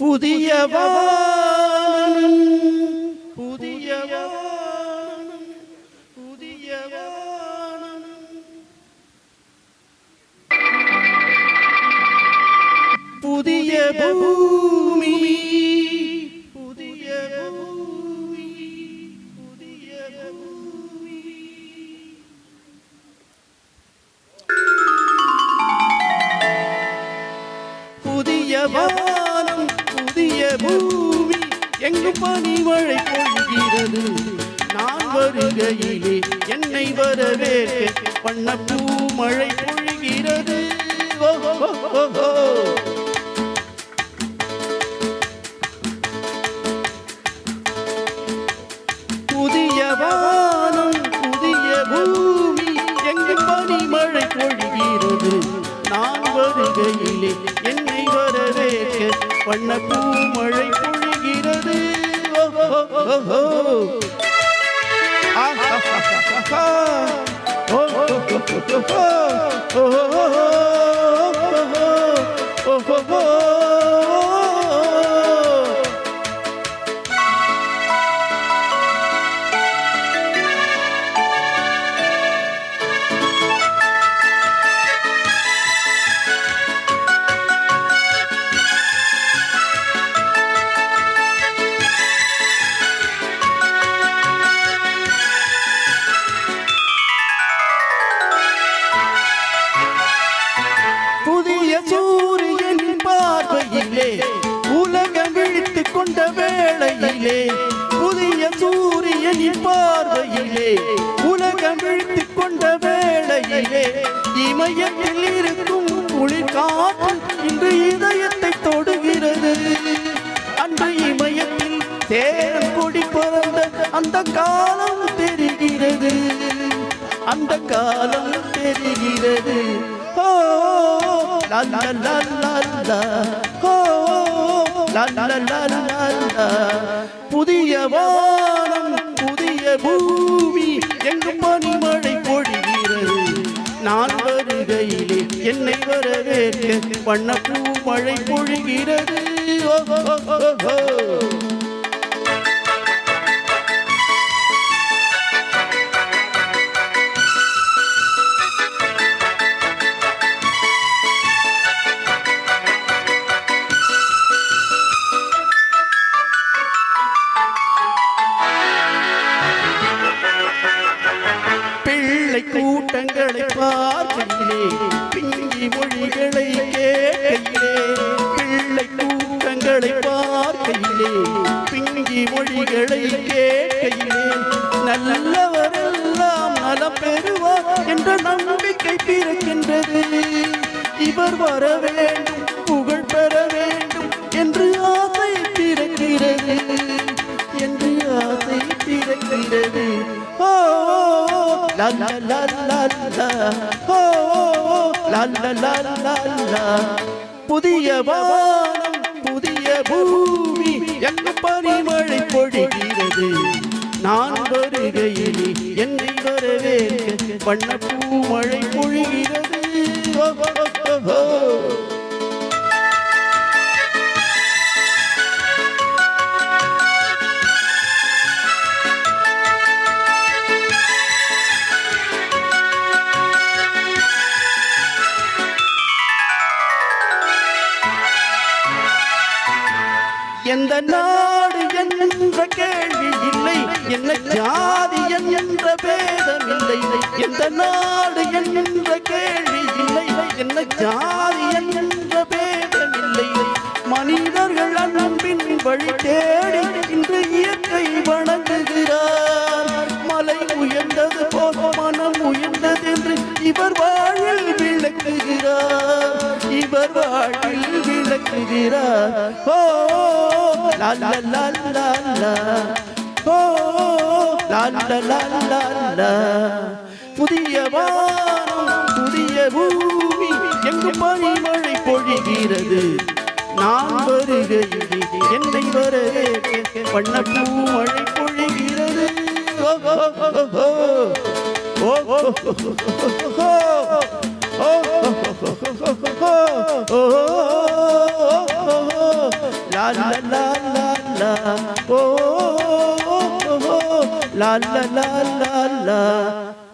புதிய வானம் புதிய வானம் புதிய பூமி புதிய பூமி புதிய பூமி புதிய வானம் புதிய பூமி எங்கு பனிமழை பொழிகிறது நான் வருகையிலே என்னை வரவேற்க வண்ணப்பூ மழை பொழிகிறது புதிய வானம் புதிய பூமி எங்கு பனிமழை பொழிகிறது நான் வருகையிலே என்னை வரவேற்க வண்ணப்பூ மழை பொழிகிறது சூரியன் பார்வையிலே உலகம் விழித்துக் கொண்ட வேளையிலே புதிய சூரியனின் பார்வையிலே உலகம் விழித்துக் கொண்ட வேளையிலே இமயத்தில் இருக்கும் குளிர் காற்று இன்று இதயத்தை தொடுகிறது அன்று இமயத்தில் தேன் கொடி பறந்த அந்த காலம் தெரிகிறது அந்த காலம் தெரிகிறது la la la la la ho la la la la la புதிய வானம் புதிய பூமி எங்கு பனிமழை பொழிகிறது நான் வருகையிலே என்னை வரவேற்க வண்ணப்பூ மழை பொழிகிறது கூட்டங்களை பார்க்கையிலே பிங்கி மொழிகளை கேட்கையிலே பிள்ளை கூட்டங்களை பார்க்கையிலே பிங்கி மொழிகளை கேட்கையிலே நல்லவரெல்லாம் நலம் பெறுவார் என்ற நம்பிக்கை பிறக்கின்றது இவர் வர வேண்டும் புகழ் பெற வேண்டும் என்று ஆசை பிறக்கிறது என்று ஆசை பிறக்கிறது la la la la la oh la la la la la புதிய வானம் புதிய பூமி எங்கு பனிமழை பொழிகிறது நான் வருகையிலே என்னை வரவேற்க வண்ணப்பூ மழை பொழிகிறது எந்த நாடு என்ற கேள்வி இல்லை என்ன ஜாதி என்ற பேதம் இல்லை எந்த நாடு என்ற கேள்வி இல்லை என்ன ஜாதி என்ற பேதம் இல்லை மனிதர்கள் அன்பின் வழி தேடி இன்று இயற்கை வணங்குகிறார் மலை உயர்ந்தது போல் மனம் உயர்ந்தது என்று இவர் வாழ்வில் விளக்குகிறார் இவர் வாழ்வில் விளக்குகிறார் ஓ la la la la la oh la la la la la புதிய வானம் புதிய பூமி எங்கு பனிமழை பொழிகிறது நான் வருகையிலே என்னை வரவேற்க வண்ணப்பூ மழை பொழிகிறது La la la la la, oh, la la la la la.